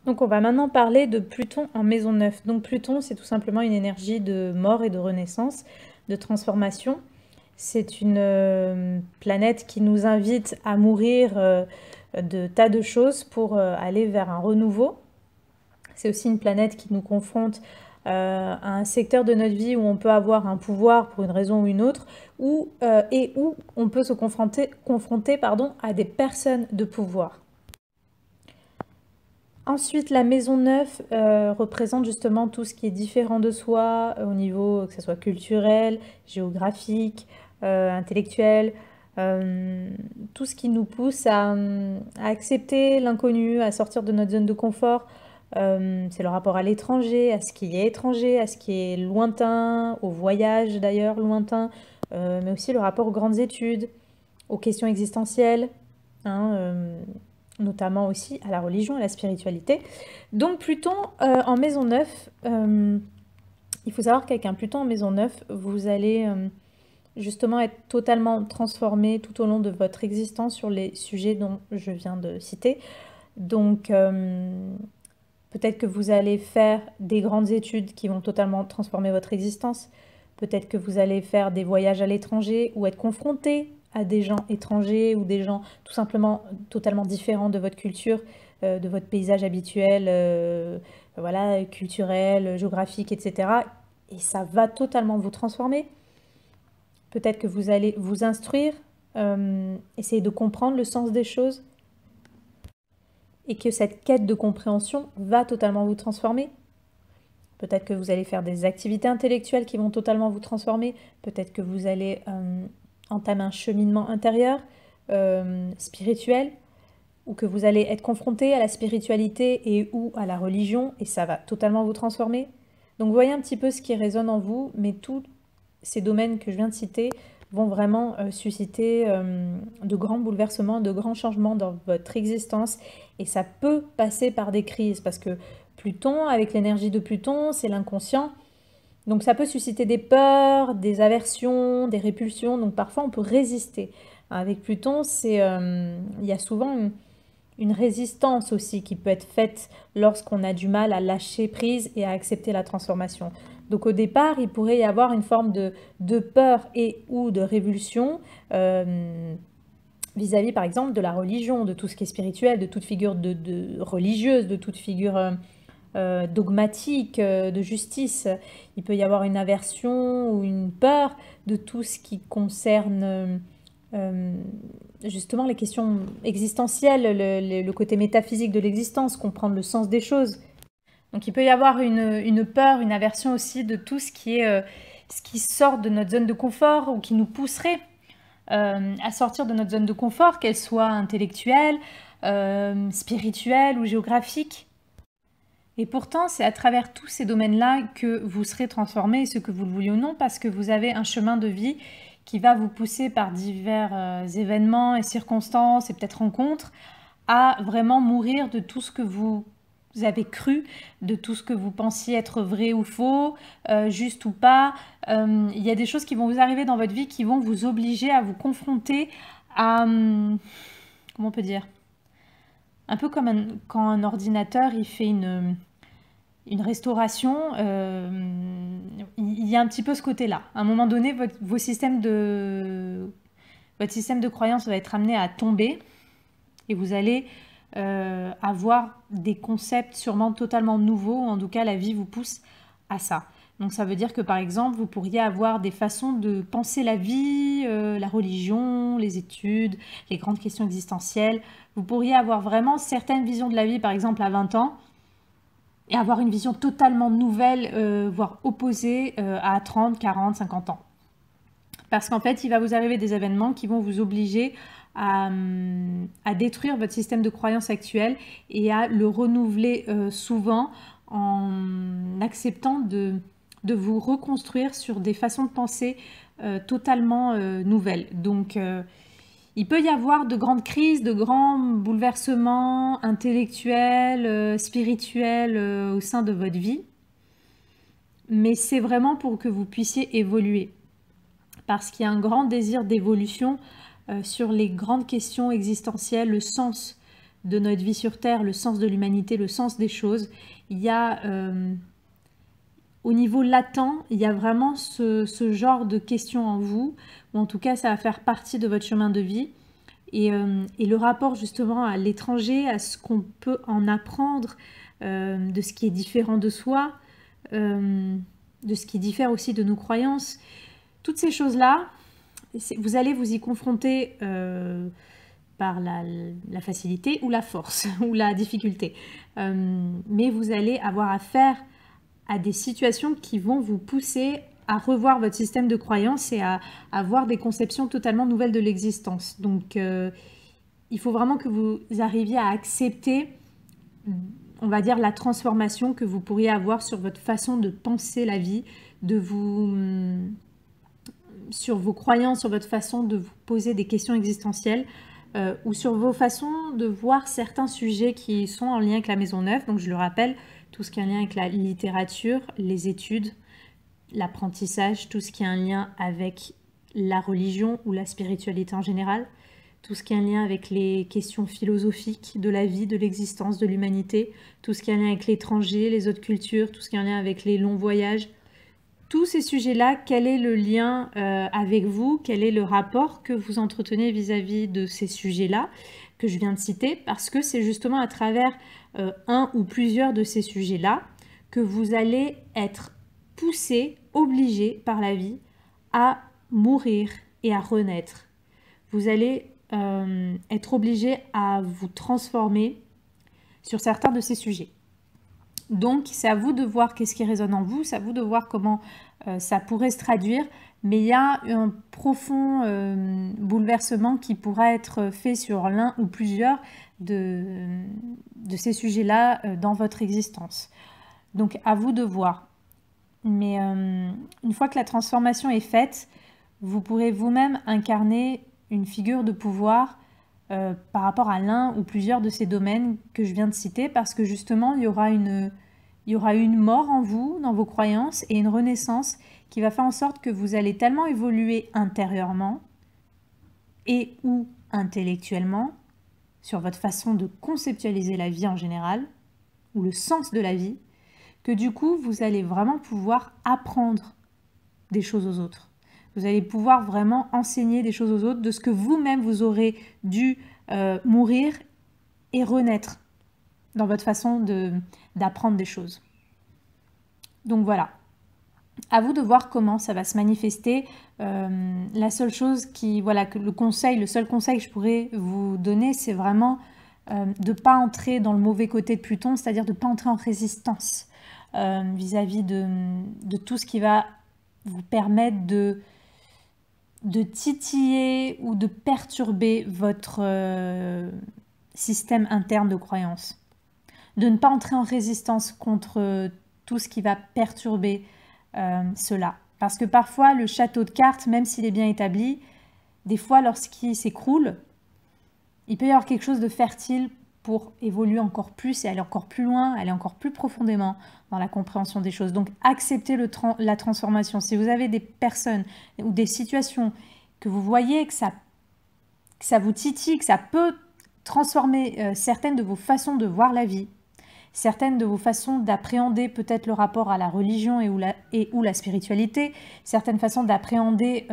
Donc on va maintenant parler de Pluton en maison 9. Donc Pluton, c'est tout simplement une énergie de mort et de renaissance, de transformation. C'est une planète qui nous invite à mourir de tas de choses pour aller vers un renouveau. C'est aussi une planète qui nous confronte à un secteur de notre vie où on peut avoir un pouvoir pour une raison ou une autre, et où on peut se confronter à des personnes de pouvoir. Ensuite, la maison 9 représente justement tout ce qui est différent de soi, au niveau que ce soit culturel, géographique, intellectuel, tout ce qui nous pousse à accepter l'inconnu, à sortir de notre zone de confort. C'est le rapport à l'étranger, à ce qui est étranger, à ce qui est lointain, au voyage d'ailleurs lointain, mais aussi le rapport aux grandes études, aux questions existentielles, hein, notamment aussi à la religion, à la spiritualité. Donc Pluton en maison 9, il faut savoir qu'avec un Pluton en maison 9, vous allez justement être totalement transformé tout au long de votre existence sur les sujets dont je viens de citer. Donc peut-être que vous allez faire des grandes études qui vont totalement transformer votre existence. Peut-être que vous allez faire des voyages à l'étranger ou être confronté à des gens étrangers ou des gens tout simplement totalement différents de votre culture, de votre paysage habituel, voilà, culturel, géographique, etc. Et ça va totalement vous transformer. Peut-être que vous allez vous instruire, essayer de comprendre le sens des choses et que cette quête de compréhension va totalement vous transformer. Peut-être que vous allez faire des activités intellectuelles qui vont totalement vous transformer. Peut-être que vous allez entamer un cheminement intérieur, spirituel, ou que vous allez être confronté à la spiritualité et ou à la religion, et ça va totalement vous transformer. Donc vous voyez un petit peu ce qui résonne en vous, mais tous ces domaines que je viens de citer vont vraiment susciter de grands bouleversements, de grands changements dans votre existence, et ça peut passer par des crises, parce que Pluton, avec l'énergie de Pluton, c'est l'inconscient. Donc ça peut susciter des peurs, des aversions, des répulsions. Donc parfois on peut résister. Avec Pluton, il y a souvent une résistance aussi qui peut être faite lorsqu'on a du mal à lâcher prise et à accepter la transformation. Donc au départ, il pourrait y avoir une forme de peur et ou de révulsion vis-à-vis par exemple de la religion, de tout ce qui est spirituel, de toute figure de religieuse, de toute figure dogmatique, de justice. Il peut y avoir une aversion ou une peur de tout ce qui concerne justement les questions existentielles, le côté métaphysique de l'existence, comprendre le sens des choses. Donc il peut y avoir une peur, une aversion aussi de tout ce qui est ce qui sort de notre zone de confort ou qui nous pousserait à sortir de notre zone de confort, qu'elle soit intellectuelle, spirituelle ou géographique. Et pourtant, c'est à travers tous ces domaines-là que vous serez transformé, ce que vous le vouliez ou non, parce que vous avez un chemin de vie qui va vous pousser par divers événements et circonstances et peut-être rencontres à vraiment mourir de tout ce que vous avez cru, de tout ce que vous pensiez être vrai ou faux, juste ou pas. Il y a des choses qui vont vous arriver dans votre vie qui vont vous obliger à vous confronter à... comment on peut dire? Un peu comme quand un ordinateur il fait une restauration, il y a un petit peu ce côté-là. À un moment donné, votre système de croyance va être amené à tomber et vous allez avoir des concepts sûrement totalement nouveaux, en tout cas la vie vous pousse à ça. Donc ça veut dire que par exemple, vous pourriez avoir des façons de penser la vie, la religion, les études, les grandes questions existentielles. Vous pourriez avoir vraiment certaines visions de la vie, par exemple à 20 ans, et avoir une vision totalement nouvelle, voire opposée à 30, 40, 50 ans. Parce qu'en fait, il va vous arriver des événements qui vont vous obliger à détruire votre système de croyance actuel et à le renouveler souvent en acceptant de vous reconstruire sur des façons de penser totalement nouvelles. Donc, il peut y avoir de grandes crises, de grands bouleversements intellectuels, spirituels au sein de votre vie, mais c'est vraiment pour que vous puissiez évoluer. Parce qu'il y a un grand désir d'évolution sur les grandes questions existentielles, le sens de notre vie sur Terre, le sens de l'humanité, le sens des choses, il y a, au niveau latent, il y a vraiment ce genre de questions en vous, ou en tout cas ça va faire partie de votre chemin de vie. Et le rapport justement à l'étranger, à ce qu'on peut en apprendre, de ce qui est différent de soi, de ce qui diffère aussi de nos croyances, toutes ces choses-là, vous allez vous y confronter par la facilité ou la force ou la difficulté. Mais vous allez avoir affaire à des situations qui vont vous pousser à revoir votre système de croyances et à avoir des conceptions totalement nouvelles de l'existence. Donc, il faut vraiment que vous arriviez à accepter, on va dire, la transformation que vous pourriez avoir sur votre façon de penser la vie, sur vos croyances, sur votre façon de vous poser des questions existentielles, ou sur vos façons de voir certains sujets qui sont en lien avec la Maison Neuve. Donc je le rappelle, tout ce qui est en lien avec la littérature, les études, l'apprentissage, tout ce qui est en lien avec la religion ou la spiritualité en général, tout ce qui est en lien avec les questions philosophiques de la vie, de l'existence, de l'humanité, tout ce qui est en lien avec l'étranger, les autres cultures, tout ce qui est en lien avec les longs voyages. Tous ces sujets-là, quel est le lien avec vous? Quel est le rapport que vous entretenez vis-à-vis de ces sujets-là que je viens de citer? Parce que c'est justement à travers un ou plusieurs de ces sujets-là que vous allez être poussé, obligé par la vie à mourir et à renaître. Vous allez être obligé à vous transformer sur certains de ces sujets. Donc, c'est à vous de voir qu'est-ce qui résonne en vous, c'est à vous de voir comment ça pourrait se traduire, mais il y a un profond bouleversement qui pourra être fait sur l'un ou plusieurs de ces sujets-là dans votre existence. Donc, à vous de voir. Mais une fois que la transformation est faite, vous pourrez vous-même incarner une figure de pouvoir par rapport à l'un ou plusieurs de ces domaines que je viens de citer, parce que justement, il y aura une mort en vous, dans vos croyances, et une renaissance qui va faire en sorte que vous allez tellement évoluer intérieurement et ou intellectuellement sur votre façon de conceptualiser la vie en général, ou le sens de la vie, que du coup, vous allez vraiment pouvoir apprendre des choses aux autres. Vous allez pouvoir vraiment enseigner des choses aux autres de ce que vous-même vous aurez dû mourir et renaître dans votre façon d'apprendre des choses. Donc voilà, à vous de voir comment ça va se manifester. La seule chose le seul conseil que je pourrais vous donner, c'est vraiment de ne pas entrer dans le mauvais côté de Pluton, c'est-à-dire de ne pas entrer en résistance vis-à-vis de tout ce qui va vous permettre de titiller ou de perturber votre système interne de croyance. De ne pas entrer en résistance contre tout ce qui va perturber cela. Parce que parfois, le château de cartes, même s'il est bien établi, des fois, lorsqu'il s'écroule, il peut y avoir quelque chose de fertile pour évoluer encore plus et aller encore plus loin, aller encore plus profondément dans la compréhension des choses. Donc, acceptez la transformation. Si vous avez des personnes ou des situations que vous voyez que ça vous titille, que ça peut transformer certaines de vos façons de voir la vie, certaines de vos façons d'appréhender peut-être le rapport à la religion ou la spiritualité, certaines façons d'appréhender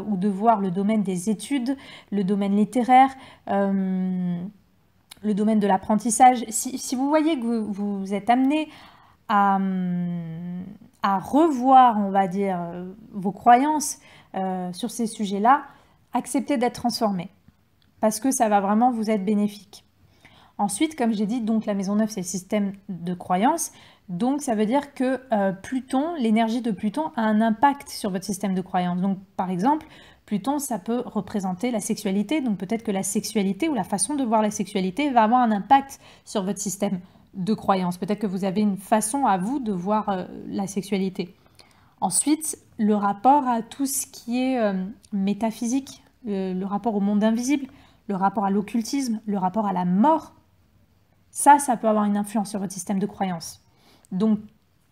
ou de voir le domaine des études, le domaine littéraire, le domaine de l'apprentissage. Si vous voyez que vous êtes amené à revoir, on va dire, vos croyances sur ces sujets-là, acceptez d'être transformé parce que ça va vraiment vous être bénéfique. Ensuite, comme j'ai dit, donc la Maison Neuve, c'est le système de croyance. Donc, ça veut dire que Pluton, l'énergie de Pluton a un impact sur votre système de croyance. Donc, par exemple, Pluton, ça peut représenter la sexualité. Donc, peut-être que la sexualité ou la façon de voir la sexualité va avoir un impact sur votre système de croyance. Peut-être que vous avez une façon à vous de voir la sexualité. Ensuite, le rapport à tout ce qui est métaphysique, le rapport au monde invisible, le rapport à l'occultisme, le rapport à la mort, ça peut avoir une influence sur votre système de croyance. Donc,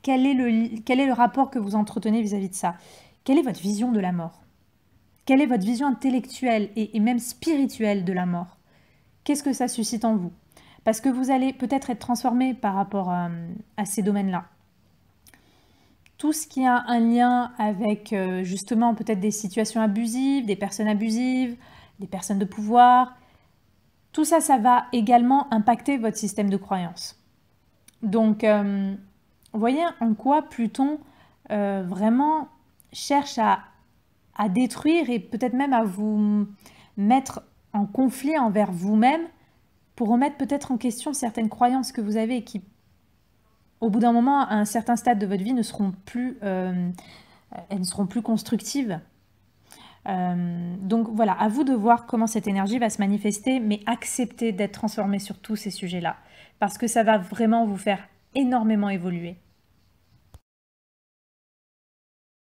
quel est le rapport que vous entretenez vis-à-vis de ça? Quelle est votre vision de la mort? Quelle est votre vision intellectuelle et même spirituelle de la mort? Qu'est-ce que ça suscite en vous? parce que vous allez peut-être être transformé par rapport à ces domaines-là. Tout ce qui a un lien avec justement peut-être des situations abusives, des personnes abusives, des personnes de pouvoir, tout ça, ça va également impacter votre système de croyance. Donc, voyez en quoi Pluton vraiment cherche à détruire et peut-être même à vous mettre en conflit envers vous-même pour remettre peut-être en question certaines croyances que vous avez et qui, au bout d'un moment, à un certain stade de votre vie, elles ne seront plus constructives. Donc voilà, à vous de voir comment cette énergie va se manifester, mais acceptez d'être transformé sur tous ces sujets-là, parce que ça va vraiment vous faire énormément évoluer.